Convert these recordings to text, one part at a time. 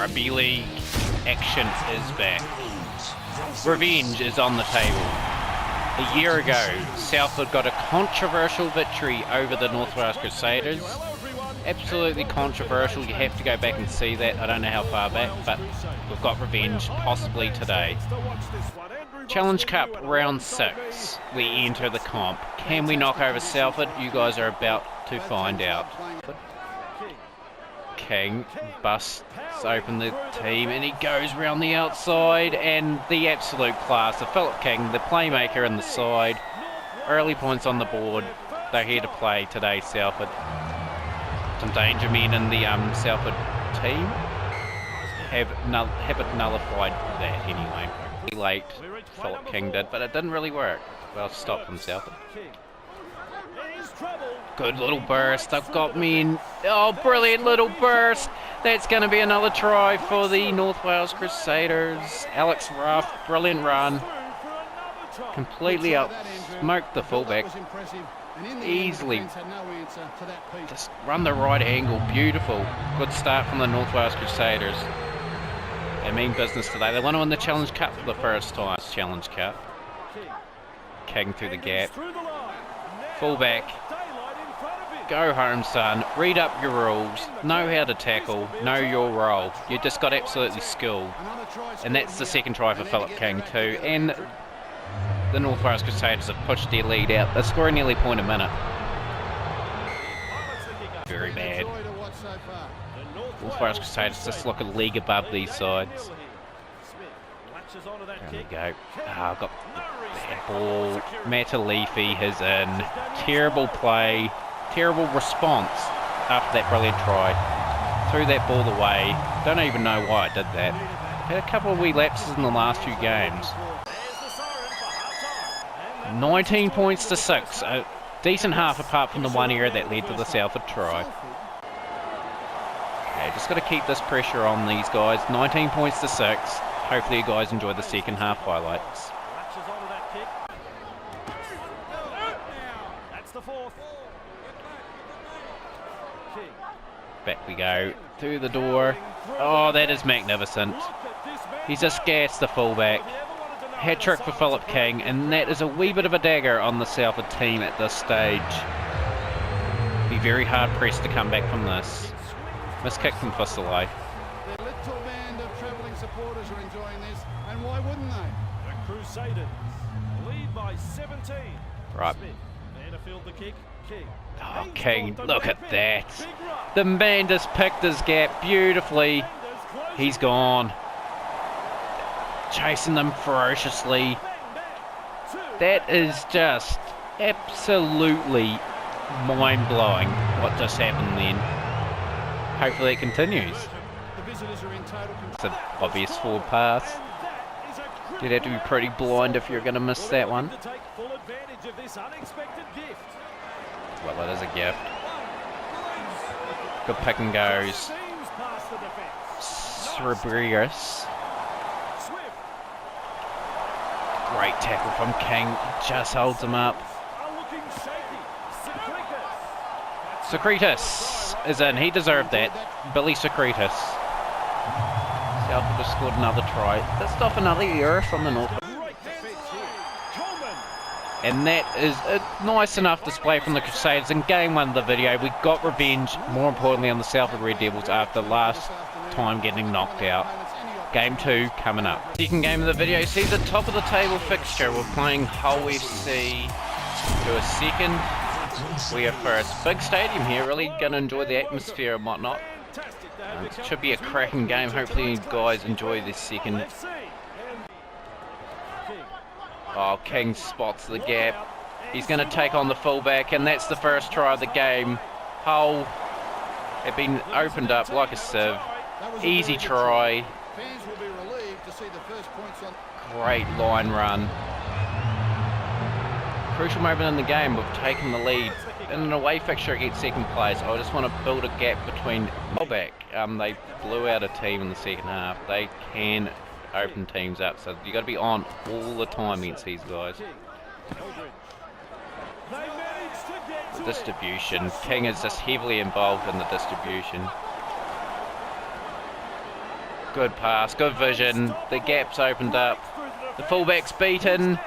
Rugby League action is back. Revenge is on the table. A year ago, Salford got a controversial victory over the North Wales Crusaders. Absolutely controversial, you have to go back and see that. I don't know how far back, but we've got revenge possibly today. Challenge Cup round 6, we enter the comp. Can we knock over Salford? You guys are about to find out. King busts open the team and he goes round the outside, and the absolute class of Philip King, the playmaker in the side. Early points on the board. They're here to play today, Salford. Some danger men in the Salford team have it nullified that anyway. Late, Philip King did, but it didn't really work. Well, stop from Salford. Good little burst. I've got me in. Oh, brilliant little burst. That's going to be another try for the North Wales Crusaders. Alex Ruff, brilliant run. Completely smoked the fullback. Easily. Just run the right angle. Beautiful. Good start from the North Wales Crusaders. They mean business today. They want to win the Challenge Cup for the first time. Challenge Cup. King through the gap. Fullback. Go home, son. Read up your rules. Know how to tackle. Know your role. You just got absolutely skilled. And that's the second try for Philip King too. And the North Wales Crusaders have pushed their lead out. They're scoring nearly a point a minute. Very bad. North Wales Crusaders just look a league above these sides. There we go. I've got bad ball. Matalifi is in. Terrible play. Terrible response after that brilliant try. Threw that ball away. Don't even know why I did that. Had a couple of wee lapses in the last few games. 19 points to 6. A decent half apart from the one error that led to the Salford try. Okay, just got to keep this pressure on these guys. 19 points to 6. Hopefully you guys enjoy the second half highlights. Back we go. Through the door. Oh, that is magnificent. He's just gassed the fullback. Hat-trick for Philip King, and that is a wee bit of a dagger on the Salford team at this stage. Be very hard pressed to come back from this. Miskick from Fusselay. The little band of travelling supporters are enjoying this, and why wouldn't they? The Crusaders lead by 17. Right. There to field the kick. King. Oh, King, look at that. The man just picked his gap beautifully. He's gone. Chasing them ferociously. That is just absolutely mind-blowing what just happened then. Hopefully it continues. It's an obvious forward pass. You'd have to be pretty blind if you're going to miss that one. Well, it is a gift. Good pick and goes. Cerebrius. Great tackle from King. Just holds him up. Secretus is in. He deserved that. Billy Secretus. Salford just scored another try. That's off another error from the North. And that is a nice enough display from the Crusaders. In game 1 of the video, we got revenge, more importantly, on the Salford Red Devils after last time getting knocked out. Game 2 coming up. Second game of the video sees the top of the table fixture. We're playing Hull FC to a second. We are first. Big stadium here, really going to enjoy the atmosphere and whatnot. It should be a cracking game. Hopefully you guys enjoy this second. Oh, King spots the gap. He's going to take on the fullback, and that's the first try of the game. Hull have been opened up like a sieve. Easy try. Great line run. Crucial moment in the game. We've taken the lead. In an away fixture against second place, I just want to build a gap between fullback. They blew out a team in the second half. They can open teams up, so you got to be on all the time against these guys. The distribution. King is just heavily involved in the distribution. Good pass, good vision. The gap's opened up. The fullback's beaten.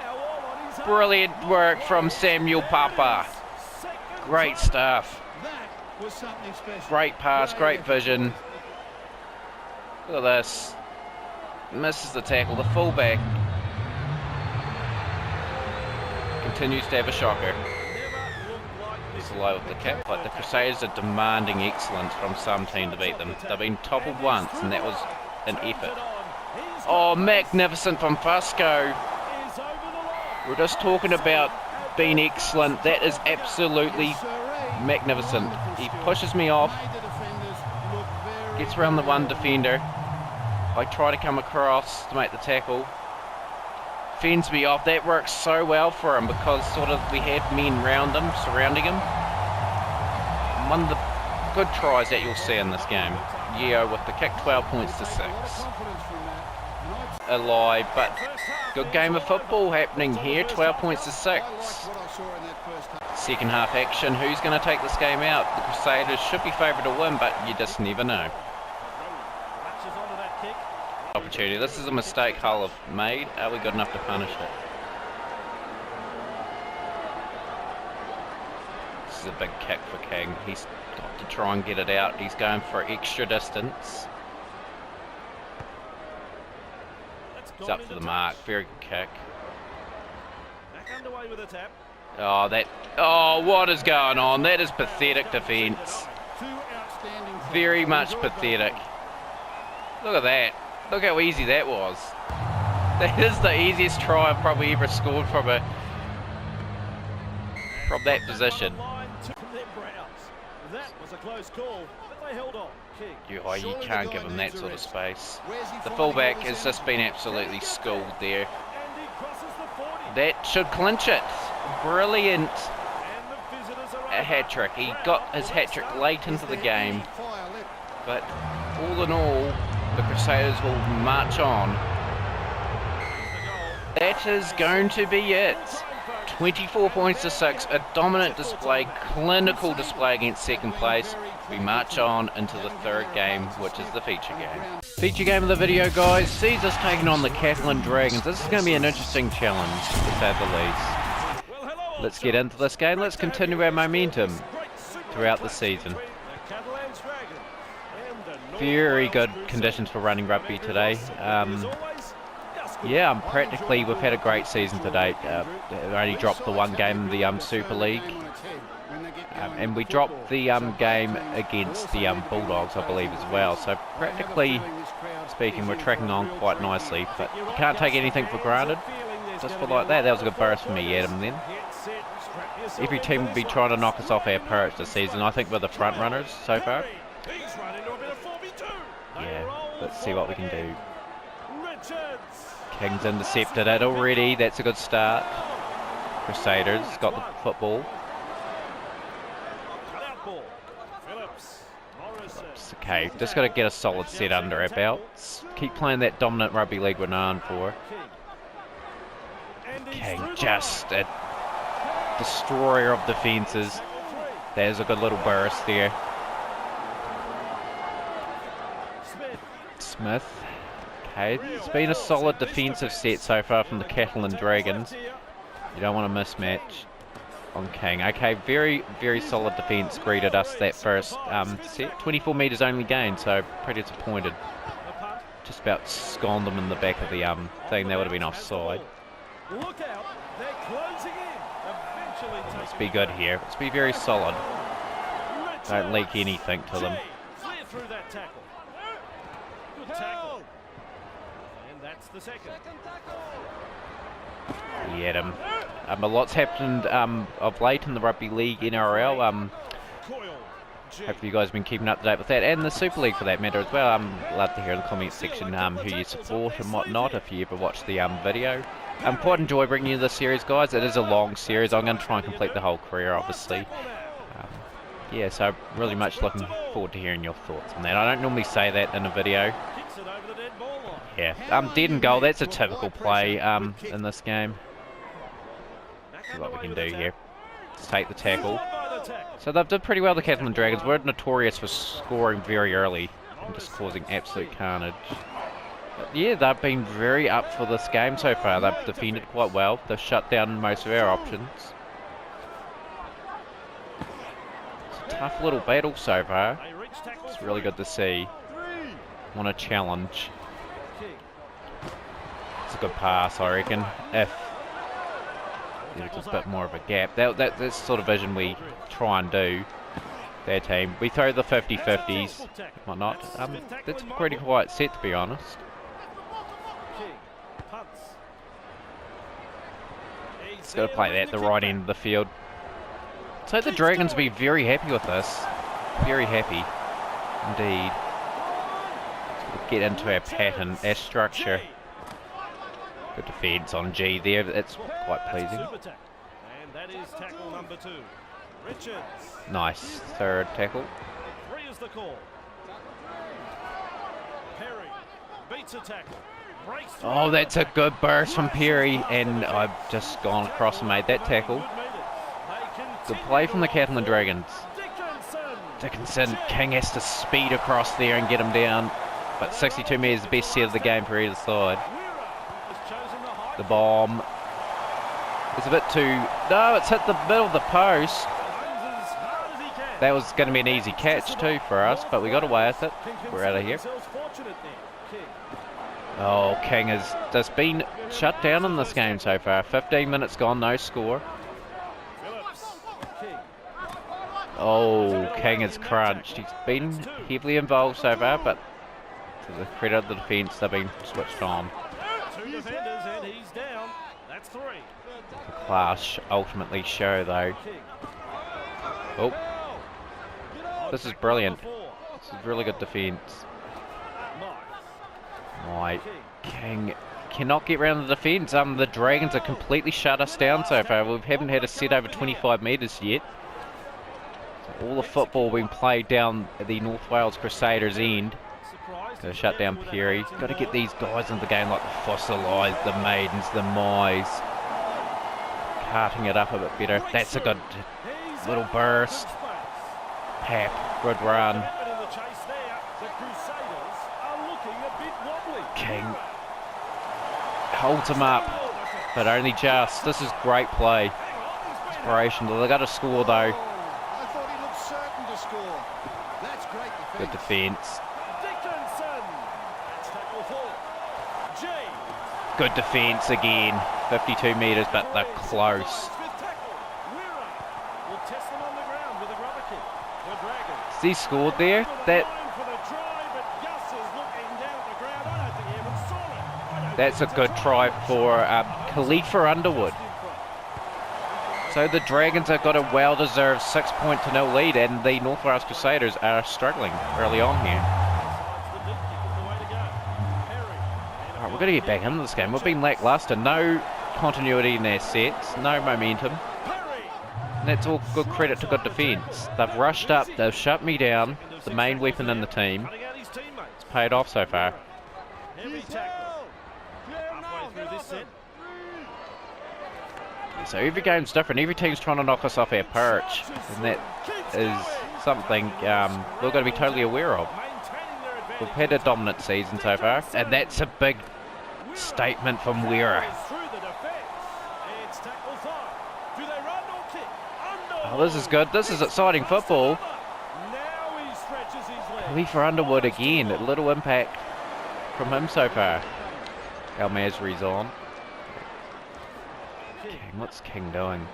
Brilliant work from Samuel Papa. Great stuff. Great pass, great vision. Look at this. Misses the tackle. The fullback continues to have a shocker. He's low with the cap, but the Crusaders are demanding excellence from some team to beat them. They've been toppled once, and that was an effort. Oh, magnificent from Fusco. We're just talking about being excellent. That is absolutely magnificent. He pushes me off, gets around the one defender. I try to come across to make the tackle. Fends me off. That works so well for him because sort of we had men round him, surrounding him. One of the good tries that you'll see in this game. Yeo with the kick, 12 points to 6. Alive, but good game of football happening here, 12 points to 6. Second half action, who's going to take this game out? The Crusaders should be favoured to win, but you just never know. Opportunity. This is a mistake Hull have made. Are we good enough to punish it? This is a big kick for King. He's got to try and get it out. He's going for extra distance. He's up for the mark. Very good kick. Oh, that. Oh, what is going on? That is pathetic defence. Very much pathetic. Look at that. Look how easy that was. That is the easiest try I've probably ever scored from that position. You can't give him that sort of space. The fullback has just been absolutely schooled there. That should clinch it. Brilliant. A hat-trick. He got his hat-trick late into the game. But all in all, the Crusaders will march on. That is going to be it. 24 points to 6, a dominant display, clinical display against second place. We march on into the third game, which is the feature game. Feature game of the video, guys, sees us taking on the Catalan Dragons. This is going to be an interesting challenge, to say the least. Let's get into this game. Let's continue our momentum throughout the season. Very good conditions for running rugby today. Yeah, practically we've had a great season to date. We only dropped the one game in the Super League. And we dropped the game against the Bulldogs, I believe, as well. So practically speaking, we're tracking on quite nicely. But you can't take anything for granted. Just for like that, that was a good burst for me, Adam, then. Every team will be trying to knock us off our perch this season. I think we're the front runners so far. Yeah, let's see what we can do. King's intercepted it already. That's a good start. Crusaders got the football. Okay, just got to get a solid set under our belts. Keep playing that dominant rugby league we're known for. King, just a destroyer of defences. There's a good little burst there. Smith. Okay, it's been a solid defensive set so far from the Catalan Dragons. You don't want a mismatch on King. Okay, very, very solid defence greeted us that first set. 24 metres only gained, so pretty disappointed. Just about sconed them in the back of the thing. That would have been offside. Let's be good here. Let's be very solid. Don't leak anything to them. Yeah, a lot's happened of late in the Rugby League NRL. Hopefully you guys have been keeping up to date with that, and the Super League for that matter as well. Love to hear in the comments section who you support and whatnot if you ever watch the video. Quite enjoy bringing you this series, guys. It is a long series. I'm going to try and complete the whole career, obviously. Yeah, so really much looking forward to hearing your thoughts on that. I don't normally say that in a video. Yeah, dead and goal, that's a typical play in this game. See what we can do here. Let's take the tackle. So they've done pretty well, the Catalan Dragons. We're notorious for scoring very early and just causing absolute carnage. But yeah, they've been very up for this game so far. They've defended quite well. They've shut down most of our options. It's a tough little battle so far. It's really good to see. Want a challenge. It's a good pass, I reckon. If there's a bit more of a gap. That's the sort of vision we try and do. Their team. We throw the 50-50s, whatnot. That's a pretty quiet set, to be honest. It's got to play that at the right end of the field. So the Dragons will be very happy with this. Very happy, indeed. We'll get into our pattern, our structure. Good defence on G there. It's quite pleasing. And that is tackle number 2. Richards. Nice third tackle. 3 is the call. Perry beats a tackle. Breaks through. Oh, that's a good burst from Perry, and I've just gone across and made that tackle. Good play from the Catalan Dragons. Dickinson, King has to speed across there and get him down, but 62 metres is the best set of the game for either side. The bomb is a bit too... No, it's hit the middle of the post. That was going to be an easy catch too for us, but we got away with it. We're out of here. Oh, King has just been shut down in this game so far. 15 minutes gone, no score. Oh, King is crunched. He's been heavily involved so far, but to the credit of the defence, they've been switched on. 2 defenders and he's down. That's 3. The class ultimately show though. Oh. This is brilliant. This is really good defence. My King cannot get around the defence. The Dragons have completely shut us down so far. We haven't had a set over 25 metres yet. So all the football being played down at the North Wales Crusaders end. Got to shut down Perry. Got to get these guys into the game like the Fossilized, the Maidens, the Mize. Carting it up a bit better. That's a good little burst. Pap, good run. King holds him up, but only just. This is great play. Inspiration. They got to score though. I thought he looked certain to score. That's great defense. Good defence. Good defence again. 52 metres, but they're close. He scored there. That's a good try for Khalifa Underwood. So the Dragons have got a well-deserved 6-0 lead, and the North Wales Crusaders are struggling early on here. Alright, we've got to get back into this game. We've been lacklustre. No continuity in their sets. No momentum. And that's all good credit to good defence. They've rushed up, they've shut me down, the main weapon in the team. It's paid off so far. So every game's different, every team's trying to knock us off our perch, and that is something we've got to be totally aware of. We've had a dominant season so far, and that's a big statement from Wera. Oh, this is good. This is exciting football. Khalifa Underwood again. A little impact from him so far. Al Masri's on. King, what's King doing?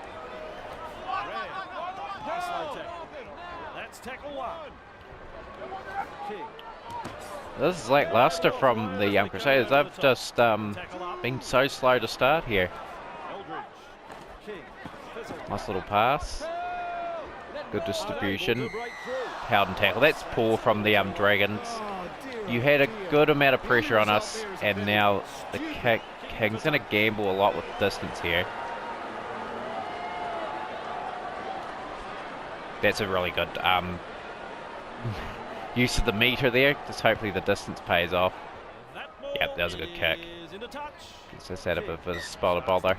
This is lackluster from the Crusaders. They've just been so slow to start here. Nice little pass. Good distribution. Howden tackle. That's poor from the Dragons. You had a good amount of pressure on us, and now the King's going to gamble a lot with distance here. That's a really good use of the meter there. Just hopefully the distance pays off. Yep, that was a good kick. Gets us out of a spot of bother.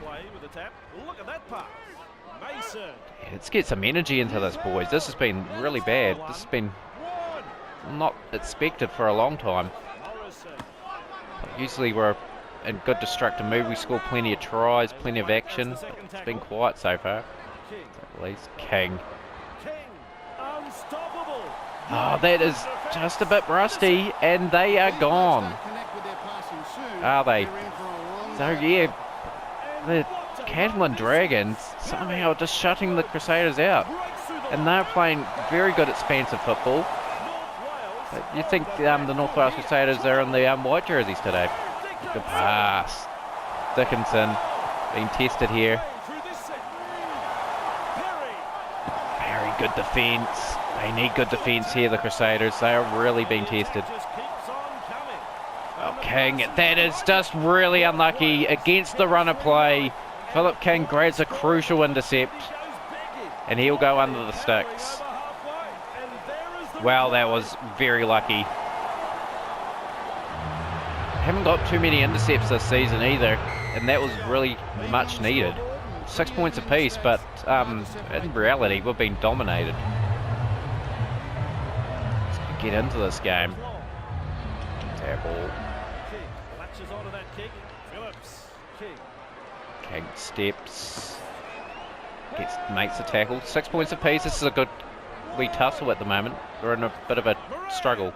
Yeah, let's get some energy into this, boys. This has been really bad. This has been not expected for a long time. Usually we're in good destructive mood. We score plenty of tries, plenty of action. It's been quiet so far. At least King. Oh, that is just a bit rusty, and they are gone. Are they? So yeah, the Catalan Dragons somehow just shutting the Crusaders out, and they're playing very good expansive football. But you think the North Wales Crusaders are in the white jerseys today? Good pass. Dickinson being tested here. Very good defence. They need good defence here, the Crusaders. They are really being tested. Oh, King, that is just really unlucky against the run of play. Philip King grabs a crucial intercept, and he'll go under the sticks. Wow, that was very lucky. Haven't got too many intercepts this season either, and that was really much needed. 6 points apiece, but in reality, we've been dominated. Let's get into this game. Ball. King steps. Makes the tackle. 6 points apiece. This is a good wee tussle at the moment. We're in a bit of a struggle.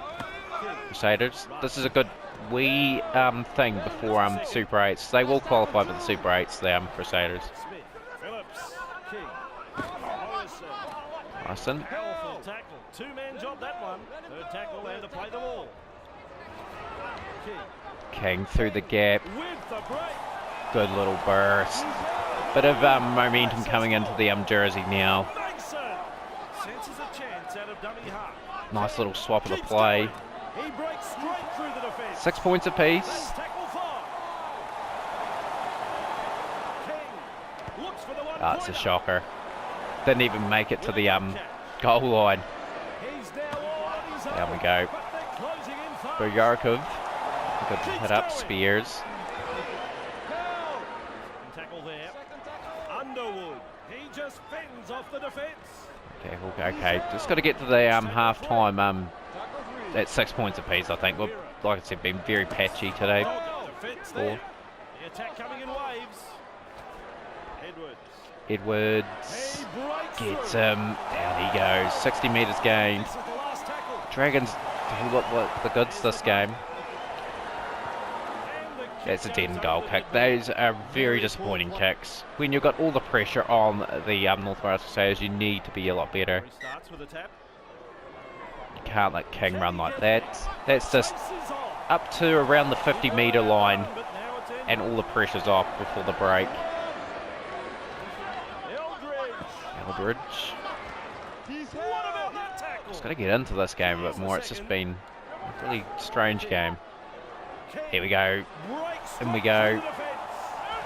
Crusaders. This is a good wee thing before Super 8s. They will qualify for the Super 8s, the Crusaders. Larson. Two-man job that one. Third tackle and to play the ball. King through the gap. Good little burst. Bit of momentum coming into the jersey now. Nice little swap of the play. 6 points apiece. It's a shocker. Didn't even make it to the goal line. There we go. Bojarkov. Good hit up. Spears. Okay. Just got to get to the half time. At 6 points apiece, I think. We've, like I said, been very patchy today. Edwards gets him. Down he goes. 60 metres gained. Dragons do what the goods this game. That's a dead goal kick. Those are very disappointing kicks. When you've got all the pressure on the North Wales Crusaders, you need to be a lot better. You can't let King run like that. That's just up to around the 50-metre line, and all the pressure's off before the break. Eldridge. Just got to get into this game a bit more. It's just been a really strange game. Here we go. In we go.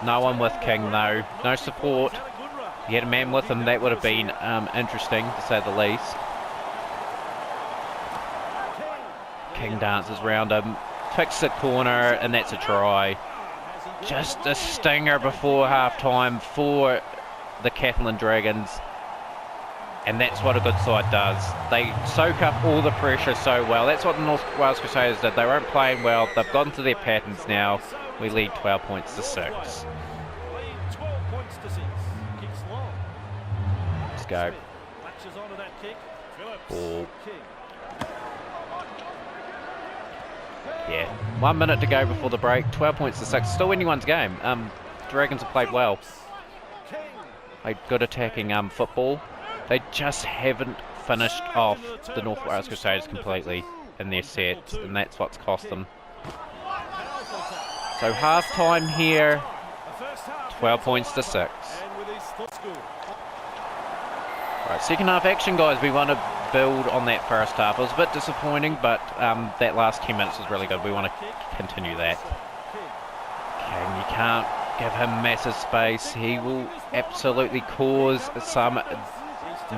No one with King though. No support. If he had a man with him, that would have been interesting to say the least. King dances around him. Picks the corner, and that's a try. Just a stinger before half time for the Catalan Dragons. And that's what a good side does. They soak up all the pressure so well. That's what the North Wales Crusaders did. They weren't playing well. They've gone to their patterns now. We lead 12 points to 6. Let's go. Ball. Yeah. 1 minute to go before the break. 12 points to 6. Still anyone's game. Dragons have played well. Played good attacking football. They just haven't finished off the North Wales Crusaders completely in their sets, and that's what's cost them. So half time here, 12 points to 6. Right, second half action, guys. We want to build on that first half. It was a bit disappointing, but that last 10 minutes was really good. We want to continue that. Okay, you can't give him massive space. He will absolutely cause some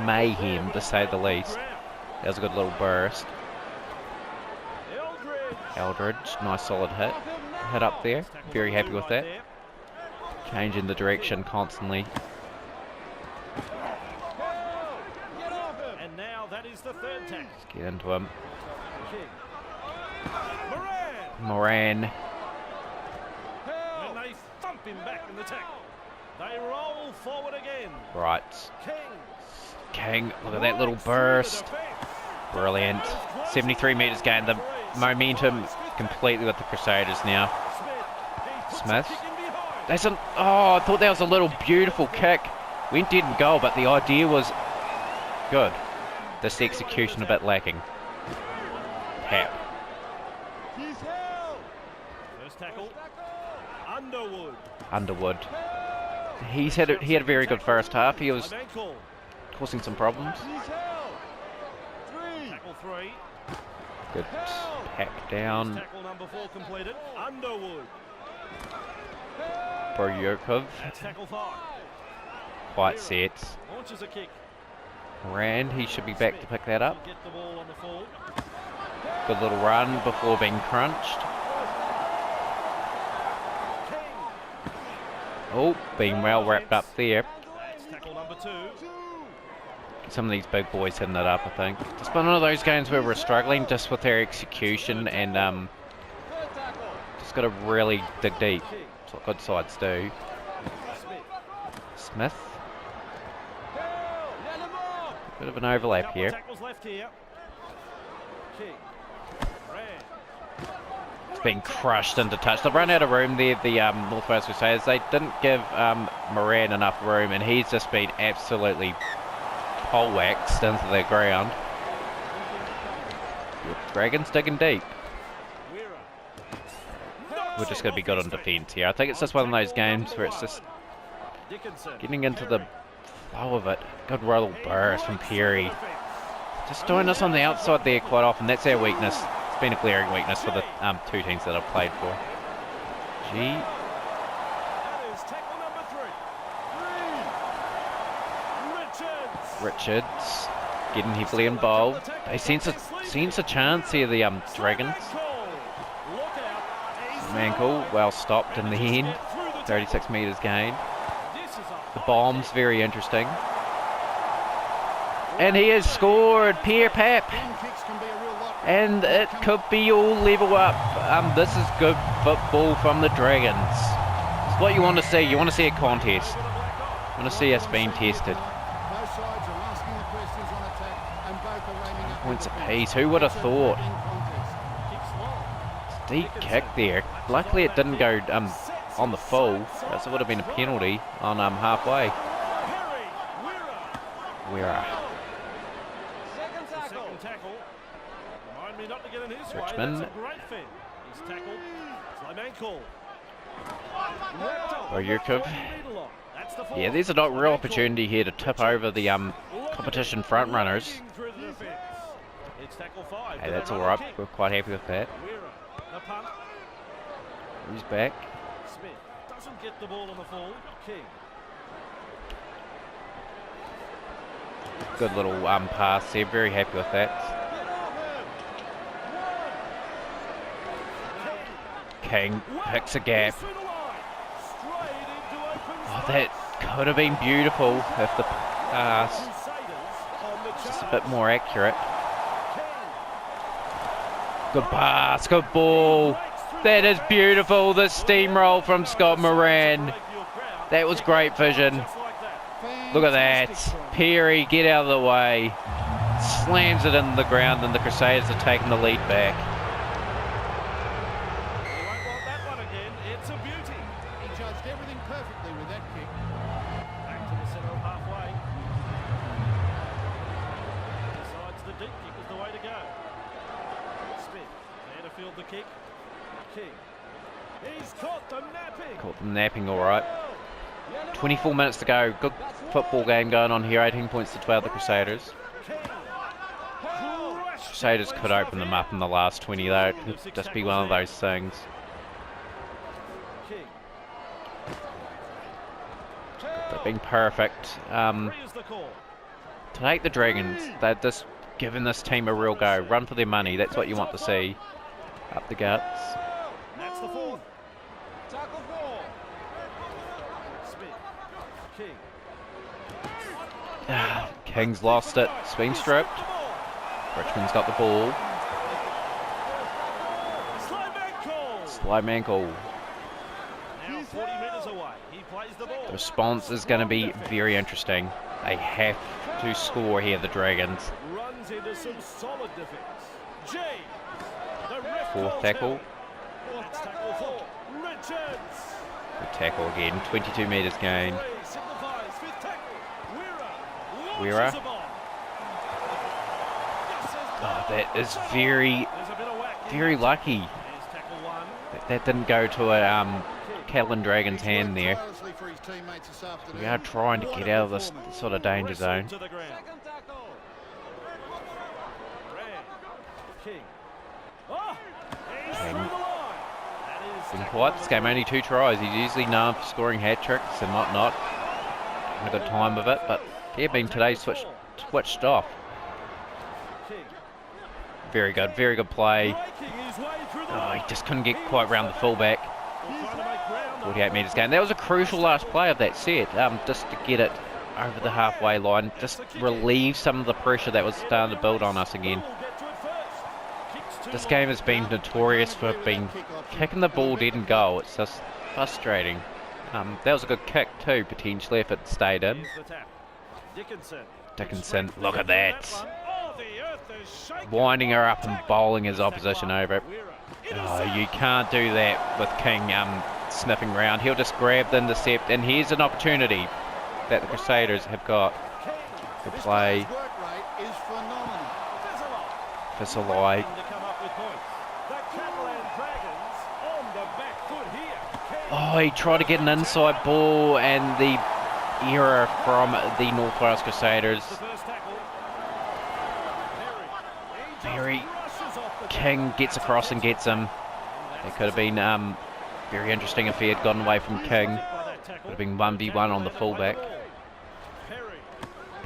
mayhem, to say the least. That was a good little burst. Eldridge, nice solid hit up there. Very happy with that. Changing the direction constantly. And now that is the third tackle. Let's get into him. Moran keep him back in the tackle. They roll forward again. Right. King, look at that little burst. Brilliant. 73 metres gained. The momentum completely with the Crusaders now. Smith. That's an, oh, I thought that was a little beautiful kick. Went dead and goal, but the idea was good. Just the execution a bit lacking. Hap. First tackle. Underwood. He had a very good first half. He was causing some problems. Tackle 3. Good pack down. Tackle number 4 completed. Underwood. Boryukov. Tackle 5. Quite set. Launches a kick. Rand, he should be back to pick that up. Get the ball on the full. Good little run before being crunched. Oh, being well wrapped up there. That's tackle number 2. Some of these big boys hitting it up, I think. It's been one of those games where we're struggling just with our execution and just got to really dig deep. That's what good sides do. Smith. Bit of an overlap here. It's been crushed into touch. They've run out of room there, the North Wales Crusaders. They didn't give Moran enough room, and he's just been absolutely pole-waxed into the ground. The Dragons digging deep. We're just going to be good on defence here. I think it's just one of those games where it's just getting into the flow of it. Good roll burst from Perry. Just doing this on the outside there quite often. That's our weakness. It's been a glaring weakness for the two teams that I've played for. G. Richards getting heavily involved. They sense a chance here, the Dragons. Mankle, well stopped in the end. 36 metres gained. The bomb's very interesting. And he has scored, Pierre Pap. And it could be all level up. This is good football from the Dragons. It's what you want to see. You want to see a contest. You want to see us being tested. Points apiece. Who would have thought? Deep kick there. Luckily it didn't go on the full, else it would have been a penalty on halfway. Where? Richmond. Boryukov. Yeah, there's a real opportunity here to tip over the competition front runners. Hey, that's all right. We're quite happy with that. Who's back? Smith doesn't get the ball on the full. King. Good little pass there. Very happy with that. King picks a gap. Oh, that could have been beautiful if the pass just a bit more accurate. Good pass, good ball. That is beautiful, the steamroll from Scott Moran. That was great vision. Look at that. Perry, get out of the way. Slams it in the ground and the Crusaders are taking the lead back. You won't want that one again. It's a beauty. He judged everything perfectly with that kick. Back to the centre of halfway. Decides the deep kick is the way to go. Smith, there to field the kick. King. He's caught them napping. Caught them napping, all right. 24 minutes to go. Good football game going on here. 18 points to 12, the Crusaders. Crusaders could open them up in the last 20 though. It could just be one of those things. They've been perfect. To take the Dragons, they're just giving this team a real go. Run for their money. That's what you want to see. Up the guts. That's the fourth. Tackle 4. Smith. King. King's lost it. It's been stripped. Richmond's got the ball. Slime ankle. Slime ankle. Now 40 metres away. He plays the ball. The response is going to be very interesting. They have to score here, the Dragons. Runs into some solid defence. G. The ref Fourth calls tackle. him. Fourth tackle for Richards. Good tackle again. 22 metres gained. Referee signifies fifth tackle. Weira. Launches the ball. Oh, that is very, There's a bit of whack in very that. lucky. Here's tackle one. That didn't go to a Catalan Dragon's hand there. Tirelessly for his teammates this afternoon. We are trying to get out of this sort of danger zone. To the ground. Brand. King. Oh, he's King. through the line. That is Been quiet this game, only 2 tries. He's usually known for scoring hat tricks and whatnot. Had a good time with it, but yeah, been today switched off. King. Very good play. Breaking his way through the Oh, he just couldn't get quite round the fullback. Trying to make ground. 48 metres gain. That was a crucial last play of that set, just to get it over the halfway line, just relieve some of the pressure that was starting to build on us again. We'll get to it first. Kicks too This long. game has been notorious for being kicking the ball dead and goal. It's just frustrating. That was a good kick too, potentially, if it stayed in. Here's the tap. Dickinson, look at that. Oh, the earth is shaking. Winding her up and bowling his opposition over it. Oh, you can't do that with King sniffing round. He'll just grab the intercept, and here's an opportunity that the Crusaders have got. Good play. His work rate is phenomenal. Fisalai. To come up with points. The Catalan Dragons on the back foot here. Oh, he tried to get an inside ball, and the error from the North Wales Crusaders. The first tackle. Very Rushes off the King gets across and gets him. It could have been very interesting if he had gotten away from King. by that tackle. Could have been 1v1 on the fullback. Perry.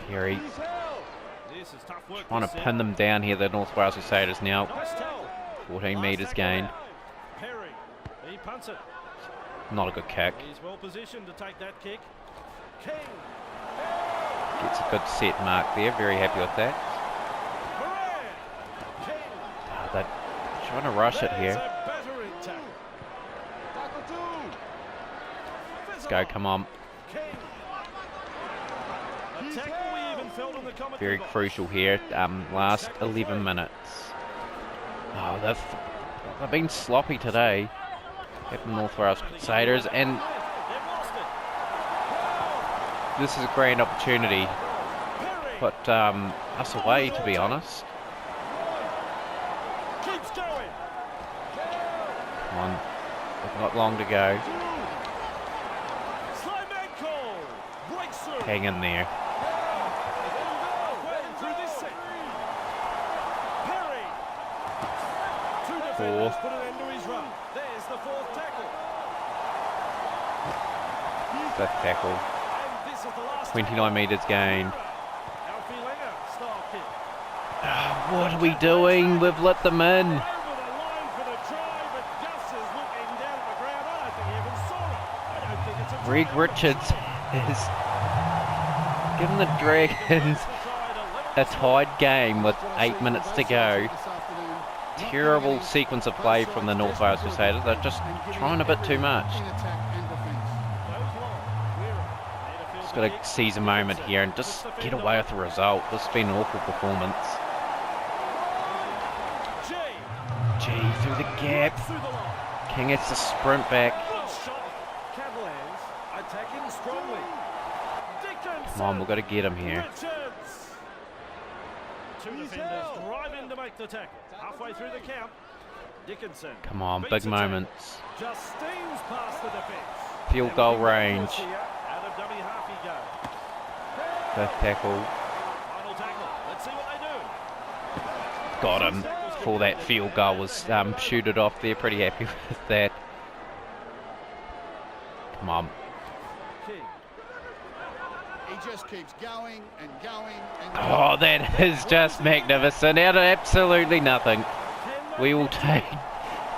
Perry This is tough work. trying to this set. pin them down here, the North Wales Crusaders now. Nice tackle. 14 Last metres tackle gained. now. Perry. He punts it. Not a good kick. He's well positioned to take that kick. King. Gets a good set mark there. Very happy with that. Moran. King. Oh, they're trying to rush it There's here. a battering tackle. Let's go, come on. King. A tackle we even felt in the commentary Very box. crucial here. Last 11 minutes. Oh, they've been sloppy today at the North Wales Crusaders, and They've lost it. this is a great opportunity. Perry. Put us away, to be honest. Keeps going. Come on, we've got long to go. Slime ankle. Breaks through. Hang in there. Halfway through this set. Perry. Two defenders put an end to his run. There's the fourth tackle. Fifth tackle. And this is the last 29 metres gained. Alfie Langer style kick. What are we doing? We've let them in. Over the line for the try, but Gus is looking down at the ground. I don't think he even saw it. I don't think it's a try. Greg Richards is giving the Dragons a tied game with 8 minutes to go. Terrible sequence of play from the North Wales Crusaders. They're just trying a bit too much. Just got to seize a moment here and just get away with the result. This has been an awful performance. G through the gap. King has to sprint back. Catalans attacking strongly. Come on, we've got to get him here. Richards. Two defenders drive in to make the tackle. Halfway through the count. Dickinson. Come on, beats big the tackle. moments. Just steams past the defence. Field goal range. Out of dummy half he goes. Fifth tackle. Final tackle. Let's see what they do. Got him for that field goal. Was shooted off there. Pretty happy with that. Come on. King. He just keeps going and going and Oh, that is just magnificent. Out of absolutely nothing. We will take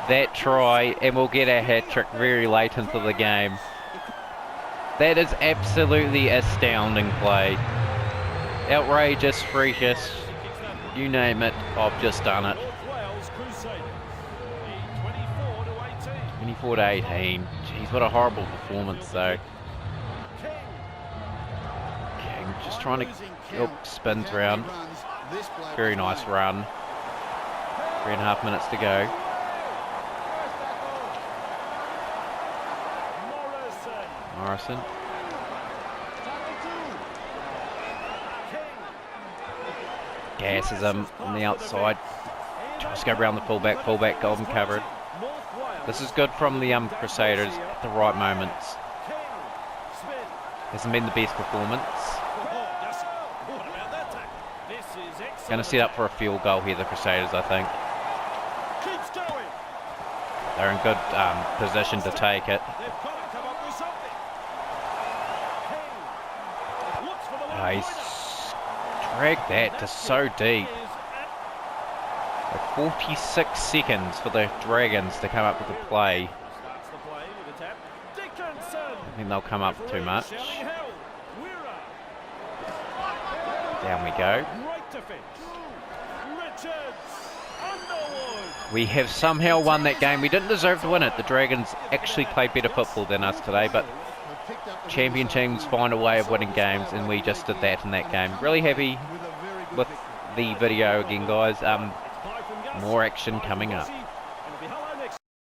that try and we'll get a hat trick very late into the game. That is absolutely astounding play. Outrageous, freakish, you name it, I've just done it. North Wales Crusaders. Lead 24-18. 24-18. Jeez, what a horrible performance though. King just trying to spins round. Very nice run. 3.5 minutes to go. Morrison. Gasses him on the outside. Tries to go around the fullback. Fullback golden covered. This is good from the Crusaders at the right moments. Hasn't been the best performance. Going to set up for a field goal here, the Crusaders, I think. They're in good position to take it. He's dragged that to so deep. 46 seconds for the Dragons to come up with a play. I think they'll come up too much. Down we go. We have somehow won that game. We didn't deserve to win it. The Dragons actually played better football than us today, but champion teams find a way of winning games, and we just did that in that game. Really happy with the video again, guys. More action coming up.